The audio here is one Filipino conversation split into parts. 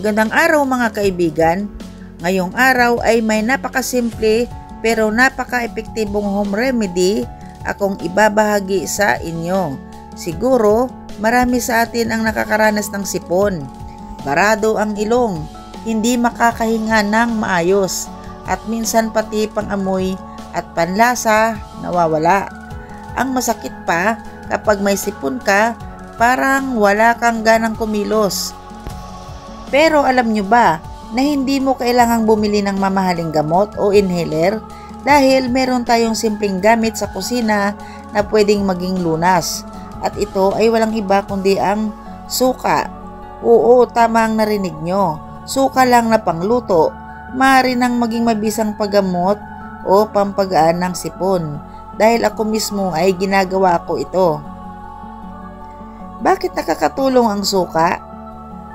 Magandang araw mga kaibigan. Ngayong araw ay may napakasimple pero napaka-epektibong home remedy akong ibabahagi sa inyo. Siguro marami sa atin ang nakakaranas ng sipon, barado ang ilong, hindi makakahinga ng maayos, at minsan pati pang-amoy at panlasa nawawala. Ang masakit pa kapag may sipon ka, parang wala kang ganang kumilos. Pero alam nyo ba na hindi mo kailangang bumili ng mamahaling gamot o inhaler dahil meron tayong simpleng gamit sa kusina na pwedeng maging lunas. At ito ay walang iba kundi ang suka. Oo, tama ang narinig nyo. Suka lang na pangluto. Maaari nang maging mabisang paggamot o pampagaan ng sipon dahil ako mismo ay ginagawa ko ito. Bakit nakakatulong ang suka?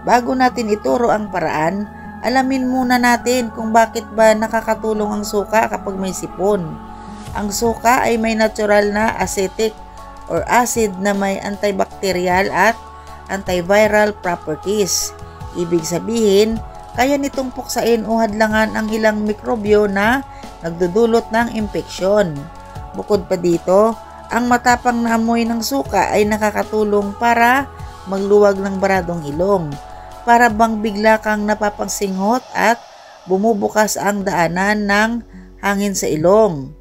Bago natin ituro ang paraan, alamin muna natin kung bakit ba nakakatulong ang suka kapag may sipon. Ang suka ay may natural na acetic or acid na may antibacterial at antiviral properties. Ibig sabihin, kaya nitong puksain o hadlangan ang ilang mikrobyo na nagdudulot ng impeksyon. Bukod pa dito, ang matapang na amoy ng suka ay nakakatulong para magluwag ng baradong ilong. Para bang bigla kang napapangsinghot at bumubukas ang daanan ng hangin sa ilong.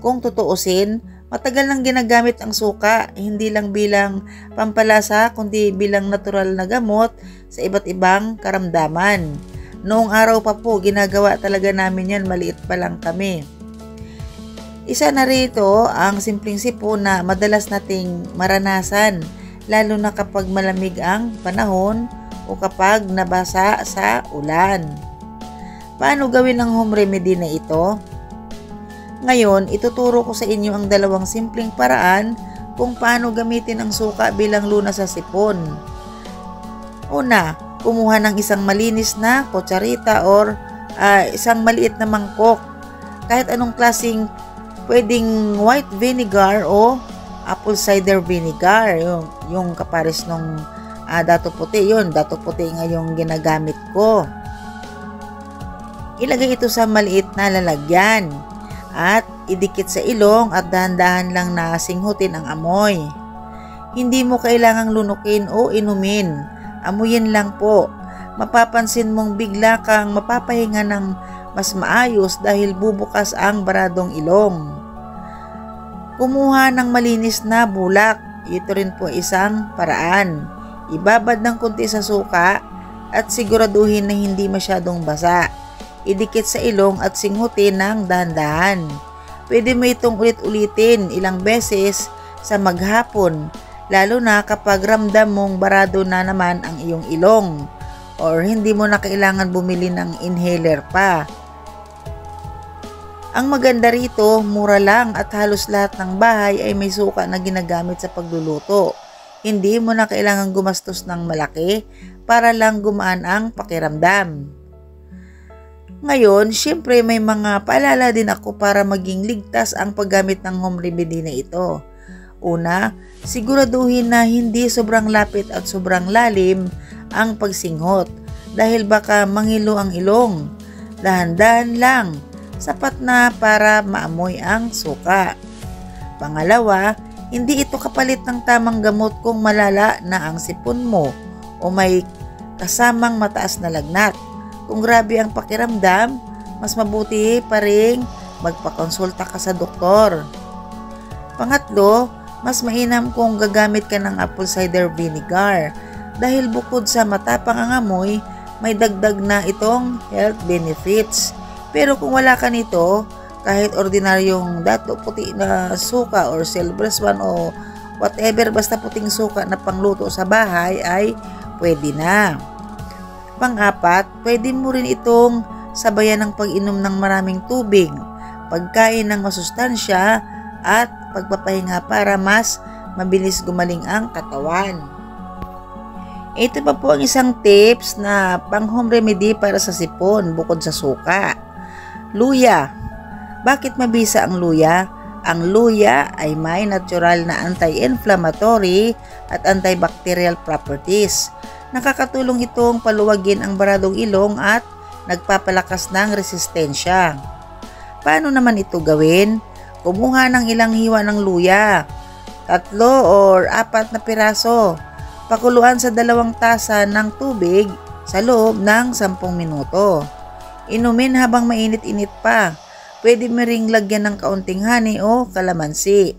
Kung tutuusin, matagal nang ginagamit ang suka, hindi lang bilang pampalasa kundi bilang natural na gamot sa iba't ibang karamdaman. Noong araw pa po, ginagawa talaga namin yan, maliit pa lang kami. Isa na rito ang simpleng sipon na madalas nating maranasan, lalo na kapag malamig ang panahon o kapag nabasa sa ulan. Paano gawin ang home remedy na ito? Ngayon, ituturo ko sa inyo ang dalawang simpleng paraan kung paano gamitin ang suka bilang lunas sa sipon. Una, kumuha ng isang malinis na kutsarita or isang maliit na mangkok. Kahit anong klaseng, pwedeng white vinegar o apple cider vinegar, yung kapares nung dato puti. Dato puti nga yung ginagamit ko. Ilagay ito sa maliit na lalagyan at idikit sa ilong at dahan-dahan lang na singhutin ang amoy. Hindi mo kailangang lunukin o inumin. Amuyin lang po. Mapapansin mong bigla kang mapapahinga ng mas maayos dahil bubukas ang baradong ilong. Kumuha ng malinis na bulak. Ito rin po isang paraan. Ibabad ng kunti sa suka at siguraduhin na hindi masyadong basa. Idikit sa ilong at singhutin ng dahan-dahan. Pwede mo itong ulit-ulitin ilang beses sa maghapon, lalo na kapag ramdam mong barado na naman ang iyong ilong or hindi mo na kailangan bumili ng inhaler pa. Ang maganda rito, mura lang at halos lahat ng bahay ay may suka na ginagamit sa pagluluto. Hindi mo na kailangang gumastos ng malaki para lang gumaan ang pakiramdam. Ngayon, syempre may mga paalala din ako para maging ligtas ang paggamit ng home remedy na ito. Una, siguraduhin na hindi sobrang lapit at sobrang lalim ang pagsinghot dahil baka mangilo ang ilong. Dahan-dahan lang, sapat na para maamoy ang suka. Pangalawa, hindi ito kapalit ng tamang gamot kung malala na ang sipon mo o may kasamang mataas na lagnat. Kung grabe ang pakiramdam, mas mabuti pa rin magpakonsulta ka sa doktor. Pangatlo, mas mainam kung gagamit ka ng apple cider vinegar dahil bukod sa matapang ang amoy, may dagdag na itong health benefits. Pero kung wala ka nito, kahit ordinaryong dato puti na suka or silver swan o whatever, basta puting suka na pangluto sa bahay ay pwede na. Pang-apat, pwede mo rin itong sabayan ng pag-inom ng maraming tubig, pagkain ng masustansya at pagpapahinga para mas mabilis gumaling ang katawan. Ito pa po ang isang tips na pang home remedy para sa sipon bukod sa suka. Luya. Bakit mabisa ang luya? Ang luya ay may natural na anti-inflammatory at antibacterial properties. Nakakatulong itong paluwagin ang baradong ilong at nagpapalakas ng resistensya. Paano naman ito gawin? Kumuha ng ilang hiwa ng luya, 3 or 4 na piraso. Pakuluan sa 2 tasa ng tubig sa loob ng 10 minuto. Inumin habang mainit-init pa. Pwede mo ring lagyan ng kaunting honey o kalamansi.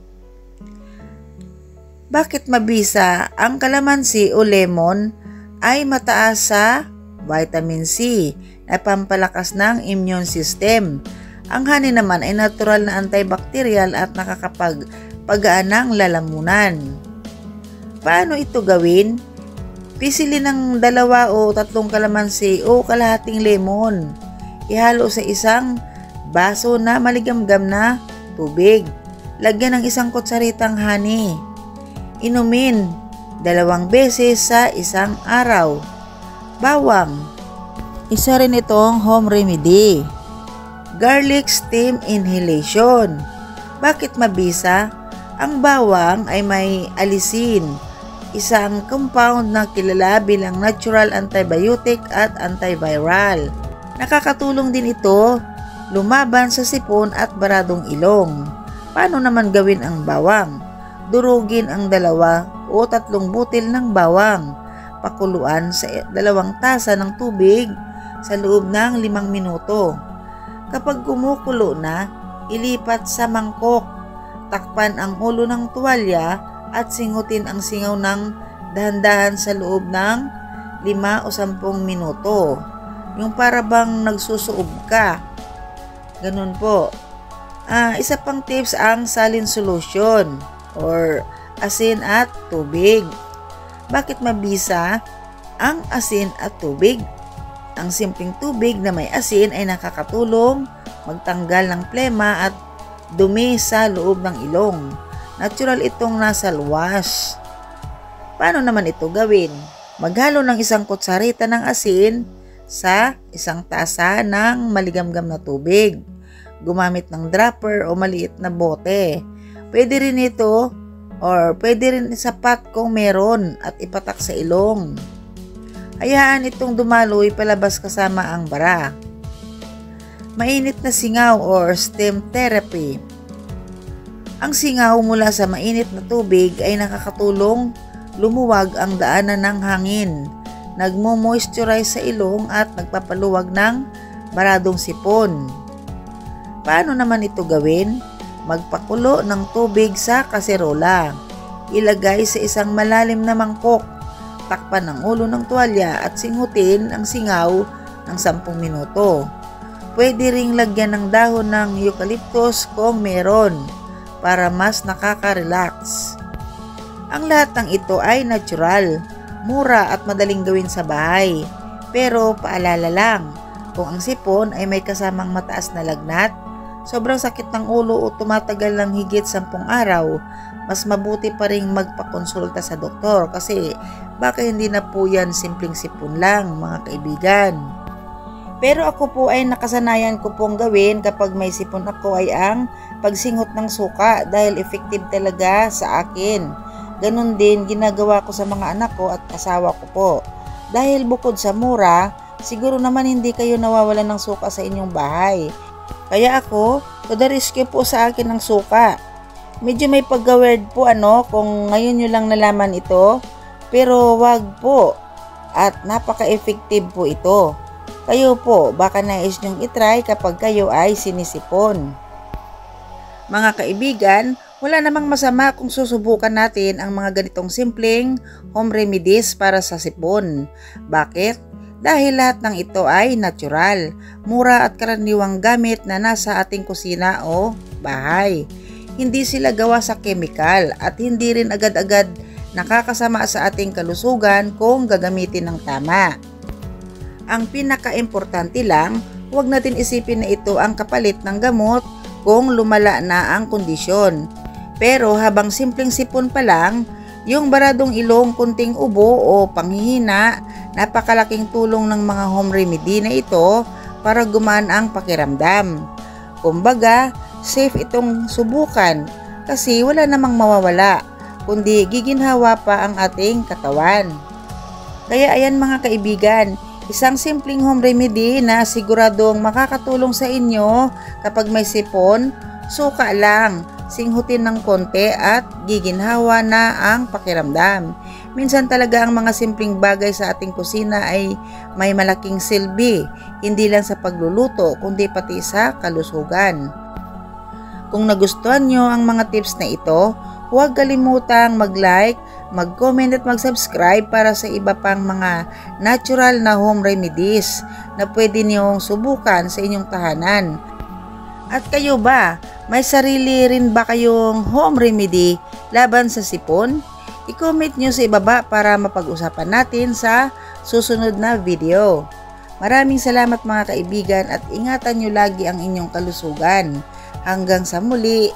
Bakit mabisa? Ang kalamansi o lemon ay mataas sa vitamin C na pampalakas ng immune system. Ang honey naman ay natural na antibacterial at nakakapagpagaan ng lalamunan. Paano ito gawin? Pisilin ng 2 o 3 kalamansi o kalahating lemon. Ihalo sa isang baso na maligamgam na tubig. Lagyan ng 1 kutsaritang honey. Inumin 2 beses sa isang araw. Bawang. Isa rin itong home remedy. Garlic steam inhalation. Bakit mabisa? Ang bawang ay may alisin, isang compound na kilala bilang natural antibiotic at antiviral. Nakakatulong din ito lumaban sa sipon at baradong ilong. Paano naman gawin ang bawang? Durugin ang 2 o 3 butil ng bawang. Pakuluan sa 2 tasa ng tubig sa loob ng 5 minuto. Kapag kumukulo na, ilipat sa mangkok. Takpan ang ulo ng tuwalya at singutin ang singaw ng dahan-dahan sa loob ng 5 o 10 minuto. Yung para bang nagsusuob ka. Ganun po. Isa pang tips ang saline solution or asin at tubig. Bakit mabisa ang asin at tubig? Ang simpleng tubig na may asin ay nakakatulong magtanggal ng plema at dumi sa loob ng ilong. Natural itong nasal wash. Paano naman ito gawin? Maghalo ng 1 kutsarita ng asin sa 1 tasa ng maligamgam na tubig. Gumamit ng dropper o maliit na bote. Pwede rin ito or pwede rin sapat kung meron at ipatak sa ilong. Hayaan itong dumaloy palabas kasama ang bara. Mainit na singaw or steam therapy. Ang singaw mula sa mainit na tubig ay nakakatulong lumuwag ang daanan ng hangin, nagmo-moisturize sa ilong at nagpapaluwag ng baradong sipon. Paano naman ito gawin? Magpakulo ng tubig sa kaserola. Ilagay sa isang malalim na mangkok. Takpan ng ulo ng tuwalya at singutin ang singaw ng 10 minuto. Pwede ring lagyan ng dahon ng eucalyptus kung meron para mas nakaka-relax. Ang lahat ng ito ay natural, mura at madaling gawin sa bahay. Pero paalala lang, kung ang sipon ay may kasamang mataas na lagnat, sobrang sakit ng ulo o tumatagal ng higit 10 araw, mas mabuti pa ring magpakonsulta sa doktor kasi baka hindi na po yan simpleng sipon lang, mga kaibigan. Pero ako po ay nakasanayan ko pong gawin kapag may sipon ako ay ang pagsingot ng suka dahil effective talaga sa akin. Ganon din ginagawa ko sa mga anak ko at asawa ko po. Dahil bukod sa mura, siguro naman hindi kayo nawawalan ng suka sa inyong bahay. Kaya ako, to the rescue po sa akin ng suka. Medyo may pagka-weird po kung ngayon nyo lang nalaman ito. Pero wag po at napaka-effective po ito. Kayo po, baka nais nyong itry kapag kayo ay sinisipon. Mga kaibigan, wala namang masama kung susubukan natin ang mga ganitong simpleng home remedies para sa sipon. Bakit? Dahil lahat ng ito ay natural, mura at karaniwang gamit na nasa ating kusina o bahay. Hindi sila gawa sa chemical at hindi rin agad-agad nakakasama sa ating kalusugan kung gagamitin ng tama. Ang pinaka-importante lang, huwag natin isipin na ito ang kapalit ng gamot kung lumala na ang kondisyon. Pero habang simpleng sipon pa lang, yung baradong ilong, kunting ubo o panghihina, napakalaking tulong ng mga home remedy na ito para gumaan ang pakiramdam. Kumbaga, safe itong subukan kasi wala namang mawawala, kundi giginhawa pa ang ating katawan. Kaya ayan mga kaibigan, isang simpleng home remedy na siguradong makakatulong sa inyo kapag may sipon, suka lang, singhutin ng konti at giginhawa na ang pakiramdam. Minsan talaga ang mga simpleng bagay sa ating kusina ay may malaking silbi, hindi lang sa pagluluto kundi pati sa kalusugan. Kung nagustuhan nyo ang mga tips na ito, huwag kalimutang mag-like, mag-comment at mag-subscribe para sa iba pang mga natural na home remedies na pwede niyong subukan sa inyong tahanan. At kayo ba, may sarili rin ba kayong home remedy laban sa sipon? I-comment nyo sa ibaba para mapag-usapan natin sa susunod na video. Maraming salamat mga kaibigan at ingatan nyo lagi ang inyong kalusugan. Hanggang sa muli!